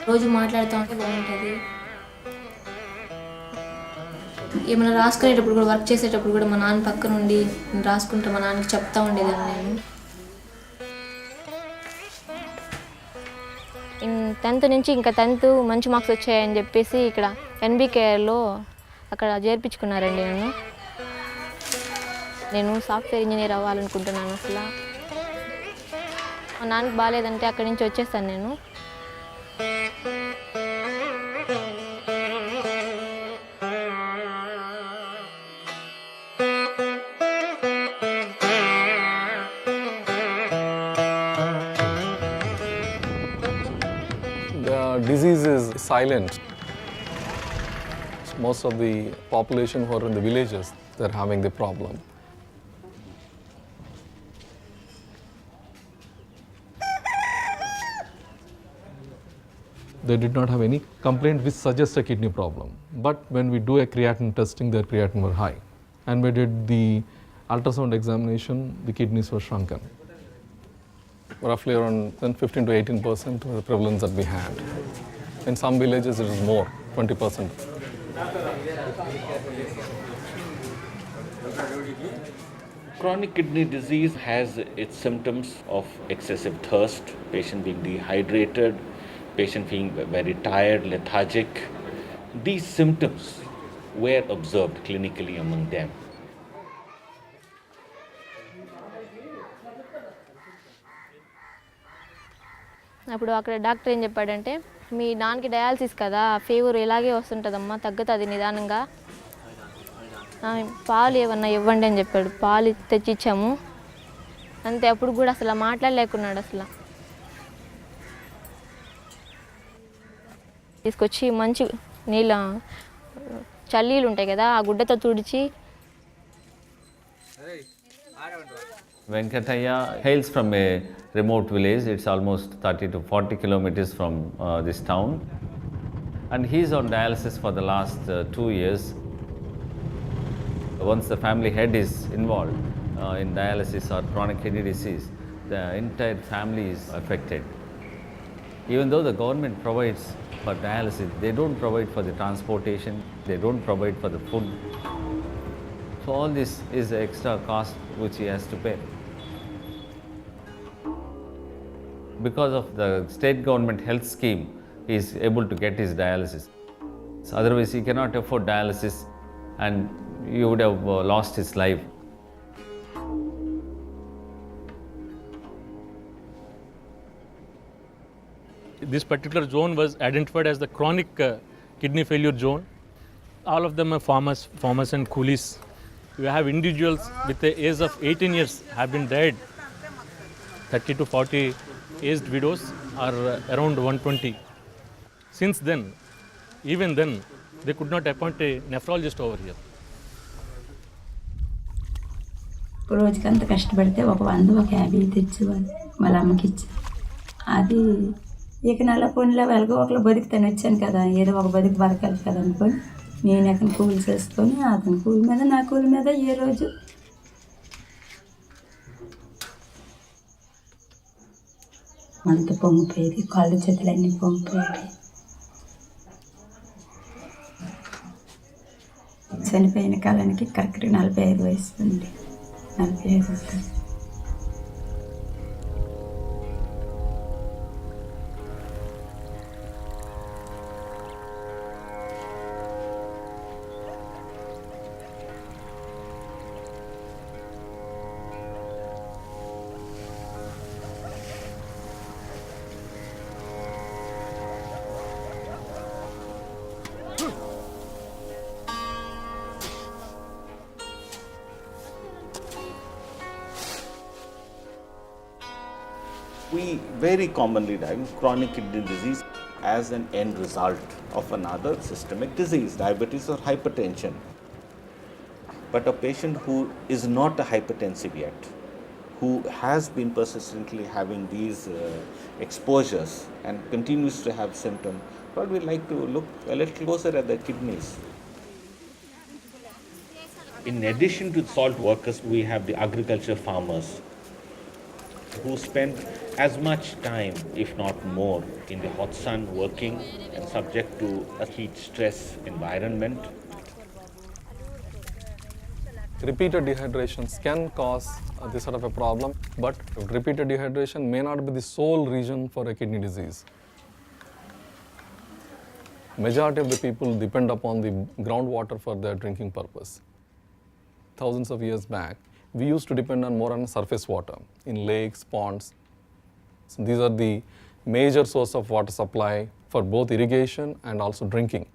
రోజు మాట్లాడుతూ ఉంటే బాగుంటుంది. ఏమైనా రాసుకునేటప్పుడు కూడా, వర్క్ చేసేటప్పుడు కూడా మా నాన్న పక్క నుండి రాసుకుంటూ మా నాన్నకి చెప్తా ఉండేదాన్ని. నేను 10th నుంచి ఇంకా 10th మంచి మార్క్స్ వచ్చాయని చెప్పేసి ఇక్కడ ఎన్బికేఆర్లో అక్కడ చేర్పించుకున్నారండి నన్ను. నేను సాఫ్ట్వేర్ ఇంజనీర్ అవ్వాలనుకుంటున్నాను. అసలు మా నాన్నకి బాగాలేదంటే అక్కడి నుంచి వచ్చేస్తాను నేను. The disease is silent. Most of the population who are in the villages, they're having the problem. They did not have any complaint which suggests a kidney problem. But when we do a creatinine testing, their creatinine were high. And we did the ultrasound examination, the kidneys were shrunken. Roughly around 15 to 18% of the prevalence that we had. In some villages it is more, 20%. Chronic kidney disease has its symptoms of excessive thirst, patient being dehydrated, patient being very tired, lethargic. These symptoms were observed clinically among them. అప్పుడు అక్కడ doctor ఏం చెప్పాడంటే, మీ నాన్నకి dialysis కదా, fever ఇలాగే వస్తుంటుందమ్మా, తగ్గుతుంది నిదానంగా, పాలు ఏమన్నా ఇవ్వండి అని చెప్పాడు. పాలు తెచ్చి ఇచ్చాము అంతే. అప్పుడు కూడా అసలు మాట్లాడలేకున్నాడు. అసలు తీసుకొచ్చి మంచి నీళ్ళ చల్లీలు ఉంటాయి కదా, ఆ గుడ్డతో తుడిచి. Venkataya hails from a remote village. It's almost 30 to 40 kilometers from this town. And he's on dialysis for the last 2 years. Once the family head is involved in dialysis or chronic kidney disease, the entire family is affected. Even though the government provides for dialysis, they don't provide for the transportation, they don't provide for the food. So all this is the extra cost which he has to pay. Because of the state government health scheme, he is able to get his dialysis. So otherwise he cannot afford dialysis and he would have lost his life. This particular zone was identified as the chronic kidney failure zone. All of them are farmers and coolies. We have individuals with the age of 18 years have been died. 30 to 40 aged widows are around 120. Since then, even then, they could not appoint a nephrologist over here. రోజుకి అంత కష్టపడితే ఒక 100 ఒక 50 తెచ్చేవాళ్ళు వాళ్ళ అమ్మకి ఇచ్చి. అది ఇక నెల పొన్నిలో వెలగ ఒకళ్ళు బతుకుతాను వచ్చాను కదా, ఏదో ఒక బతుకు బతకాలి కదా అనుకొని నేను అతను కూలి చేసుకొని అతని కూలి మీద నా కూలి మీద ఏ రోజు మనతో పొంగిపోయేది, కాళ్ళు చేతులన్నీ పొంగిపోయేది. చనిపోయిన కాలానికి కరెక్ట్గా 45 వయసు ఉంది. 45 ఉంటుంది. We very commonly diagnose chronic kidney disease as an end result of another systemic disease, diabetes or hypertension. But a patient who is not a hypertensive yet, who has been persistently having these exposures and continues to have symptoms, probably like to look a little closer at their kidneys. In addition to salt workers, we have the agriculture farmers who spend as much time, if not more, in the hot sun working and subject to a heat stress environment. Repeated dehydrations can cause this sort of a problem, but repeated dehydration may not be the sole reason for a kidney disease. Majority of the people depend upon the groundwater for their drinking purpose. Thousands of years back, we used to depend more on surface water in lakes, ponds. So these are the major source of water supply for both irrigation and also drinking.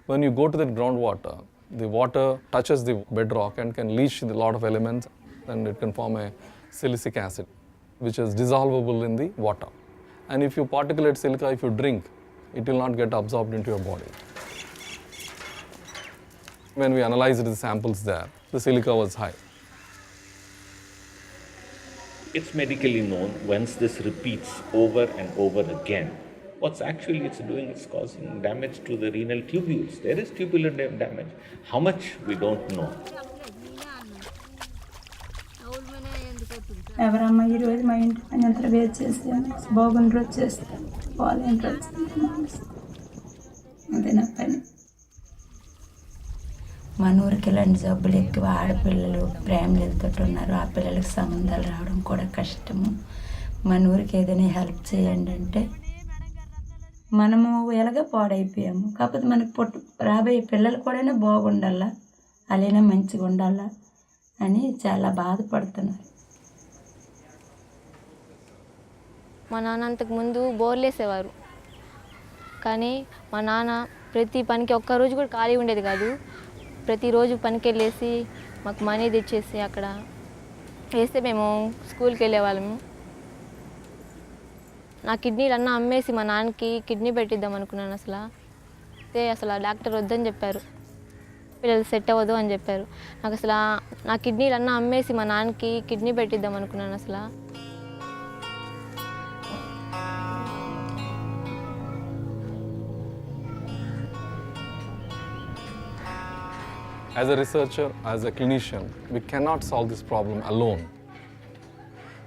When you go to the groundwater, the water touches the bedrock and can leach a lot of elements, and it can form a silicic acid, which is dissolvable in the water. And if you particulate silica, if you drink, it will not get absorbed into your body. When we analyzed the samples there, the silica was high. It's medically known once this repeats over and over again, what's actually it's doing is causing damage to the renal tubules. There is tubular damage. How much we don't know. ఎవరమ్మా ఈరోజు మా ఇంటి పని అంతా waste చేస్తాను, బాగుండి రోజు చేస్తాను, పోలేని రోజు అదే నా పని. మన ఊరికి ఇలాంటి జబ్బులు ఎక్కువ, ఆడపిల్లలు ఫ్యామిలీలతో ఉన్నారు, ఆ పిల్లలకు సంబంధాలు రావడం కూడా కష్టము. మన ఊరికి ఏదైనా హెల్ప్ చేయండి అంటే మనము ఎలాగ పాడైపోయాము. కాకపోతే మనకు రాబోయే పిల్లలు కూడా బాగుండాలా, అలానే మంచిగా ఉండాలా అని చాలా బాధపడుతున్నారు. మా నాన్న అంతకు ముందు బోర్లు వేసేవారు, కానీ మా నాన్న ప్రతి పనికి ఒక్కరోజు కూడా ఖాళీ ఉండేది కాదు. ప్రతిరోజు పనికి వెళ్ళేసి మాకు మనీ తెచ్చేసి అక్కడ వేస్తే మేము స్కూల్కి వెళ్ళేవాళ్ళము. నా కిడ్నీలు అన్నీ అమ్మేసి మా నాన్నకి కిడ్నీ పెట్టిద్దాం అనుకున్నాను. అసలు డాక్టర్ వద్దని చెప్పారు, పిల్లలు సెట్ అవ్వదు అని చెప్పారు. నాకు నా కిడ్నీలు అన్నీ అమ్మేసి మా నాన్నకి కిడ్నీ పెట్టిద్దాం అనుకున్నాను. As a researcher, as a clinician, we cannot solve this problem alone.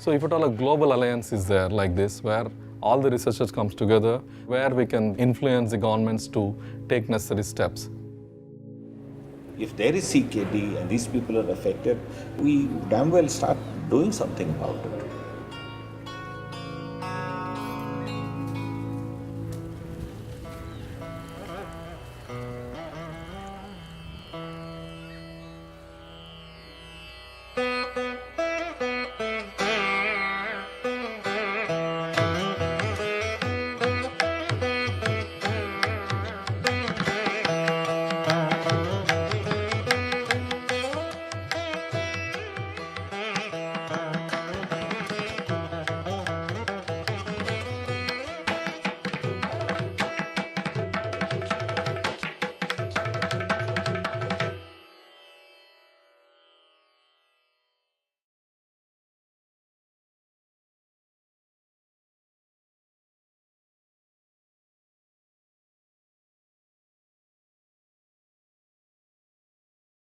So if at all a global alliance is there like this, where all the researchers comes together, where we can influence the governments to take necessary steps. If there is CKD and these people are affected, we damn well start doing something about it.